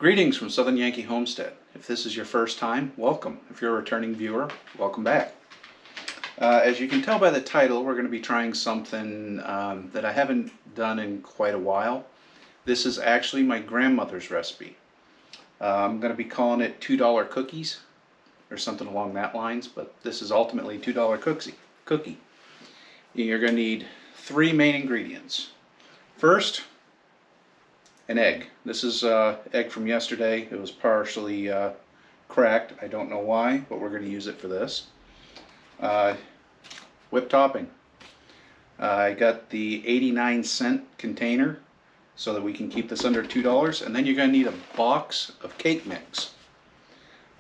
Greetings from Southern Yankee Homestead. If this is your first time, welcome. If you're a returning viewer, welcome back. As you can tell by the title, we're going to be trying something that I haven't done in quite a while. This is actually my grandmother's recipe. I'm going to be calling it $2 cookies or something along that lines, but this is ultimately $2 cookie. You're going to need three main ingredients. First, an egg. This is egg from yesterday. It was partially cracked. I don't know why, but we're going to use it for this. Whipped topping. I got the 89-cent container so that we can keep this under $2. And then you're going to need a box of cake mix.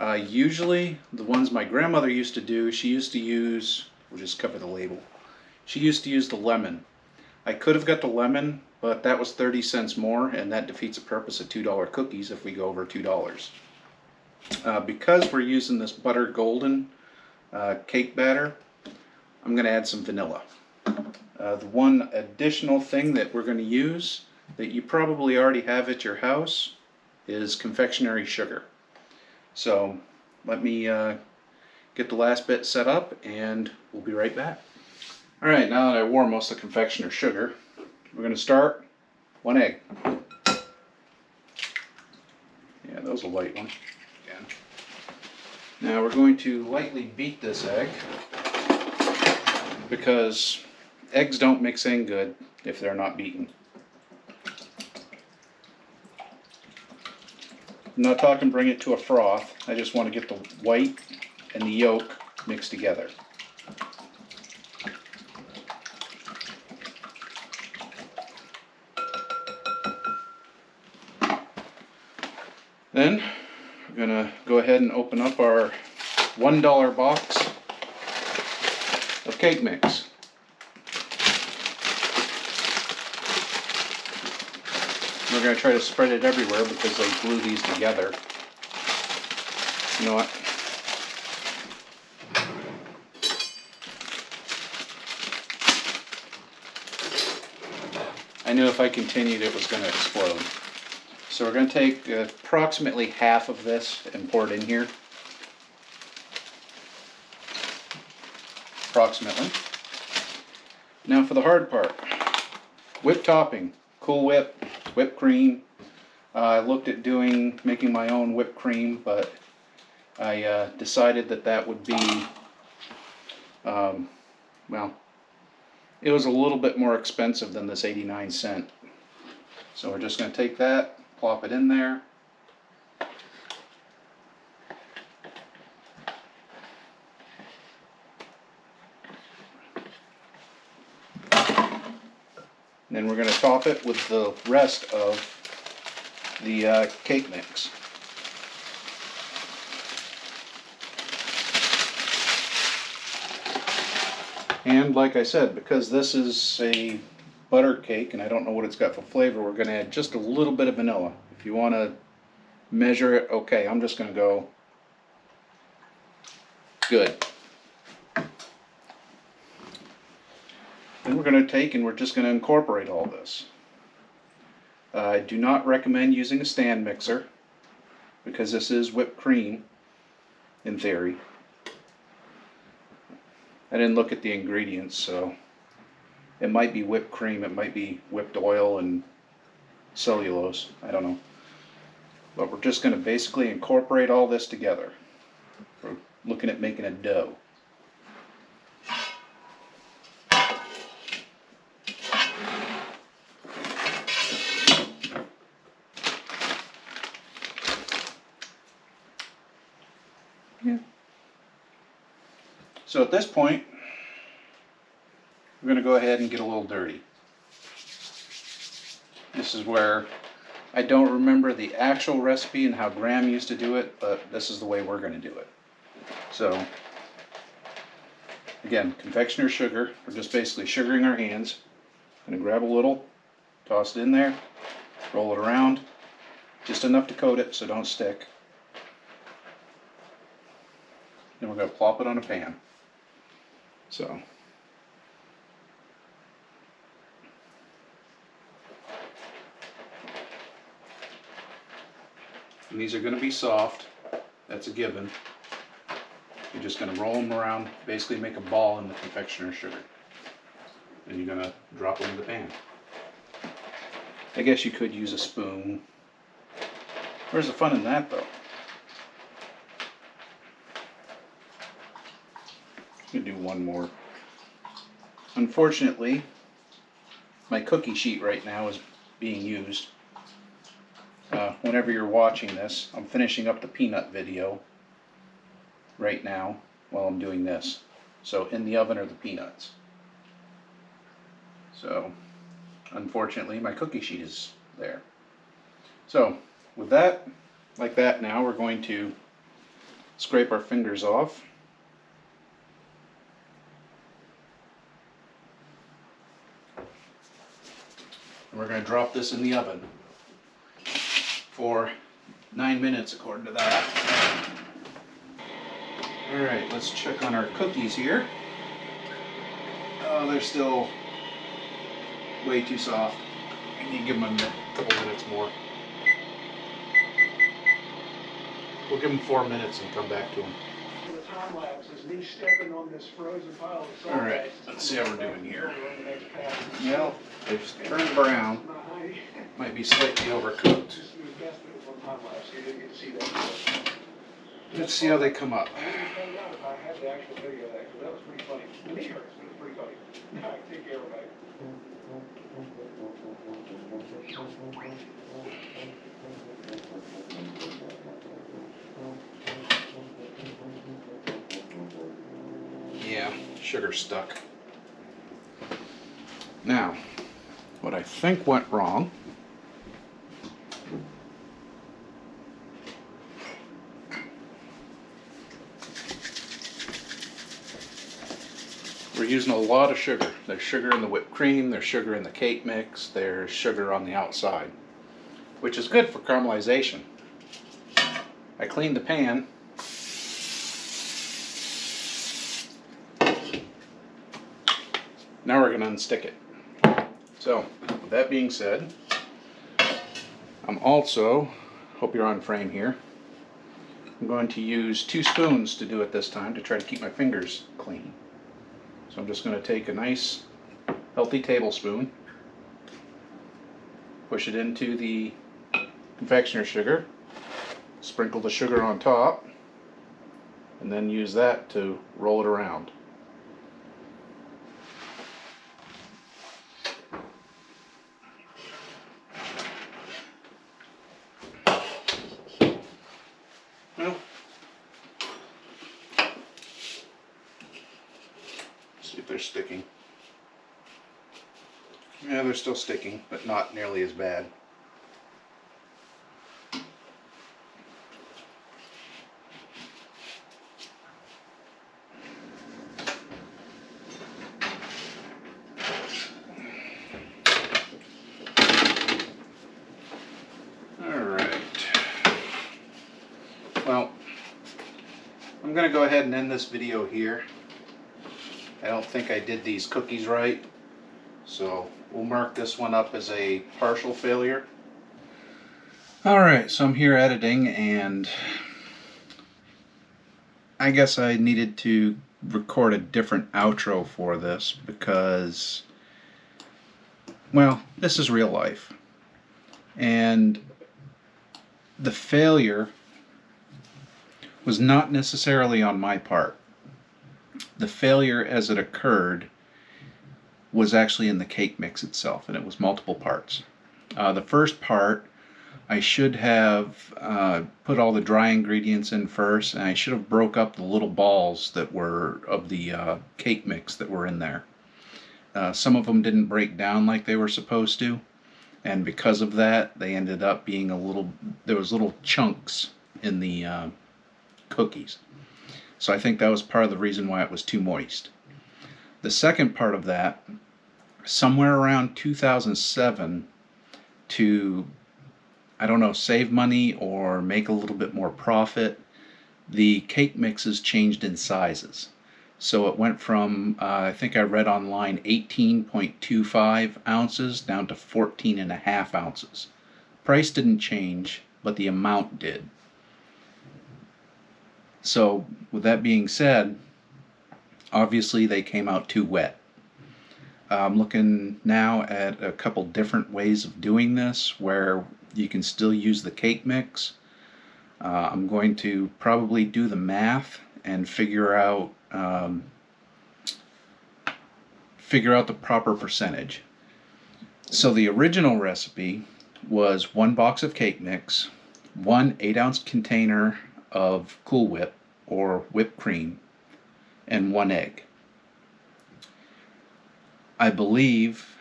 Usually the ones my grandmother used to do, she used to use, we'll just cover the label, she used to use the lemon. I could have got the lemon, but that was 30 cents more, and that defeats the purpose of $2 cookies if we go over $2. Because we're using this butter golden cake batter, I'm going to add some vanilla. The one additional thing that we're going to use that you probably already have at your house is confectionery sugar. So let me get the last bit set up and we'll be right back. Alright, now that I wore most of the confectioner sugar, we're going to start one egg. Yeah, that was a light one. Again. Now we're going to lightly beat this egg because eggs don't mix in good if they're not beaten. I'm not talking bring it to a froth. I just want to get the white and the yolk mixed together. Then we're going to go ahead and open up our $1 box of cake mix. We're going to try to spread it everywhere because they glue these together. You know what? I knew if I continued it was going to explode. So we're going to take approximately half of this and pour it in here. Approximately. Now for the hard part. Whipped topping. Cool Whip, whipped cream. I looked at making my own whipped cream, but I decided that would be, well, it was a little bit more expensive than this 89-cent. So we're just going to take that, plop it in there. And then we're going to top it with the rest of the cake mix. And like I said, because this is a butter cake and I don't know what it's got for flavor, we're going to add just a little bit of vanilla. If you want to measure it, okay, I'm just going to go good. Then we're going to take and we're just going to incorporate all this. I do not recommend using a stand mixer because this is whipped cream in theory. I didn't look at the ingredients, so it might be whipped cream, it might be whipped oil and cellulose, I don't know. But we're just going to basically incorporate all this together. We're looking at making a dough. Yeah. So at this point, we're going to go ahead and get a little dirty. This is where I don't remember the actual recipe and how Graham used to do it, but this is the way we're going to do it. So, again, confectioner sugar. We're just basically sugaring our hands. I'm going to grab a little, toss it in there, roll it around, just enough to coat it so don't stick. Then we're going to plop it on a pan. So, And these are going to be soft. That's a given. You're just going to roll them around, basically make a ball in the confectioner's sugar. And you're going to drop them in the pan. I guess you could use a spoon. Where's the fun in that, though? I'm going to do one more. Unfortunately, my cookie sheet right now is being used. Whenever you're watching this, I'm finishing up the peanut video right now while I'm doing this. So in the oven are the peanuts. So unfortunately my cookie sheet is there. So with that, like that now, we're going to scrape our fingers off. And we're going to drop this in the oven for 9 minutes according to that. Alright, let's check on our cookies here. Oh, they're still way too soft. I need to give them a couple minutes more. We'll give them 4 minutes and come back to them. The time lapse is me stepping on this frozen pile of salt. Alright, let's see how we're doing here. Well, they've turned brown. Might be slightly overcooked. Let's see how they come up. Yeah, sugar stuck. Now, what I think went wrong we're using a lot of sugar. There's sugar in the whipped cream, there's sugar in the cake mix, there's sugar on the outside, which is good for caramelization. I cleaned the pan. Now we're going to unstick it. So, with that being said, I'm also, hope you're on frame here, I'm going to use 2 spoons to do it this time to try to keep my fingers clean. So I'm just going to take a nice healthy tablespoon, push it into the confectioner sugar, sprinkle the sugar on top, and then use that to roll it around. Well, see if they're sticking. Yeah, they're still sticking, but not nearly as bad. Well, I'm going to go ahead and end this video here. I don't think I did these cookies right, so we'll mark this one up as a partial failure. Alright, so I'm here editing, and I guess I needed to record a different outro for this because, well, this is real life. And the failure was not necessarily on my part. The failure as it occurred was actually in the cake mix itself, and it was multiple parts. The first part, I should have put all the dry ingredients in first, and I should have broke up the little balls that were of the cake mix that were in there. Some of them didn't break down like they were supposed to, and because of that, they ended up being there was little chunks in the cookies. So I think that was part of the reason why it was too moist. The second part of that, somewhere around 2007, to, I don't know, save money or make a little bit more profit, the cake mixes changed in sizes. So it went from, I think I read online, 18.25 ounces down to 14.5 ounces. Price didn't change, but the amount did. So with that being said, obviously they came out too wet. I'm looking now at a couple different ways of doing this where you can still use the cake mix. I'm going to probably do the math and figure out the proper percentage. So the original recipe was 1 box of cake mix, 1 8-ounce container of Cool Whip or whipped cream, and 1 egg. I believe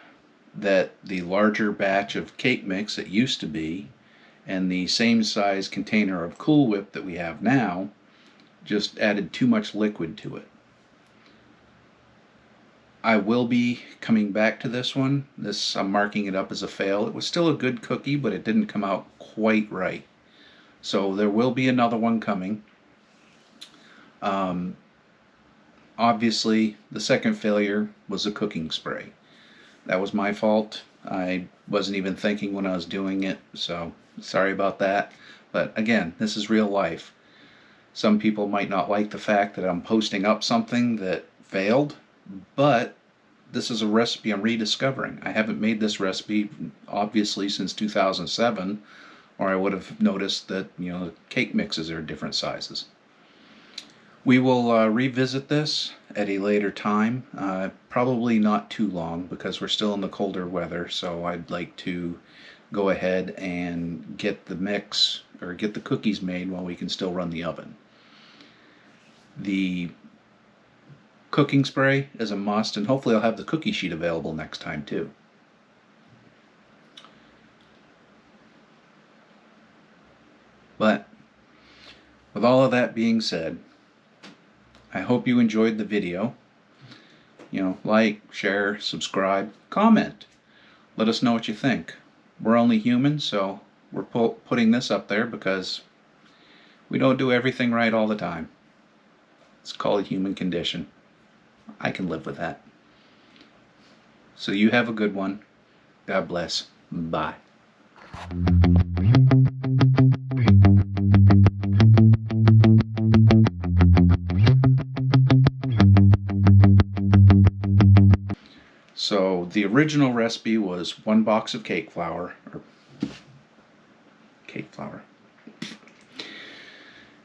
that the larger batch of cake mix that used to be and the same size container of Cool Whip that we have now just added too much liquid to it. I will be coming back to this one. I'm marking it up as a fail. It was still a good cookie, but it didn't come out quite right. So there will be another one coming. Obviously, the second failure was the cooking spray. That was my fault. I wasn't even thinking when I was doing it, so sorry about that. But again, this is real life. Some people might not like the fact that I'm posting up something that failed, but this is a recipe I'm rediscovering. I haven't made this recipe obviously since 2007, or I would have noticed that the cake mixes are different sizes. We will revisit this at a later time, probably not too long because we're still in the colder weather, so I'd like to go ahead and get the mix or get the cookies made while we can still run the oven. The cooking spray is a must, and hopefully I'll have the cookie sheet available next time too. But with all of that being said, I hope you enjoyed the video. Like, share, subscribe, comment. Let us know what you think. We're only human, so we're putting this up there because we don't do everything right all the time. It's called a human condition. I can live with that. So you have a good one. God bless. Bye. So the original recipe was 1 box of cake flour.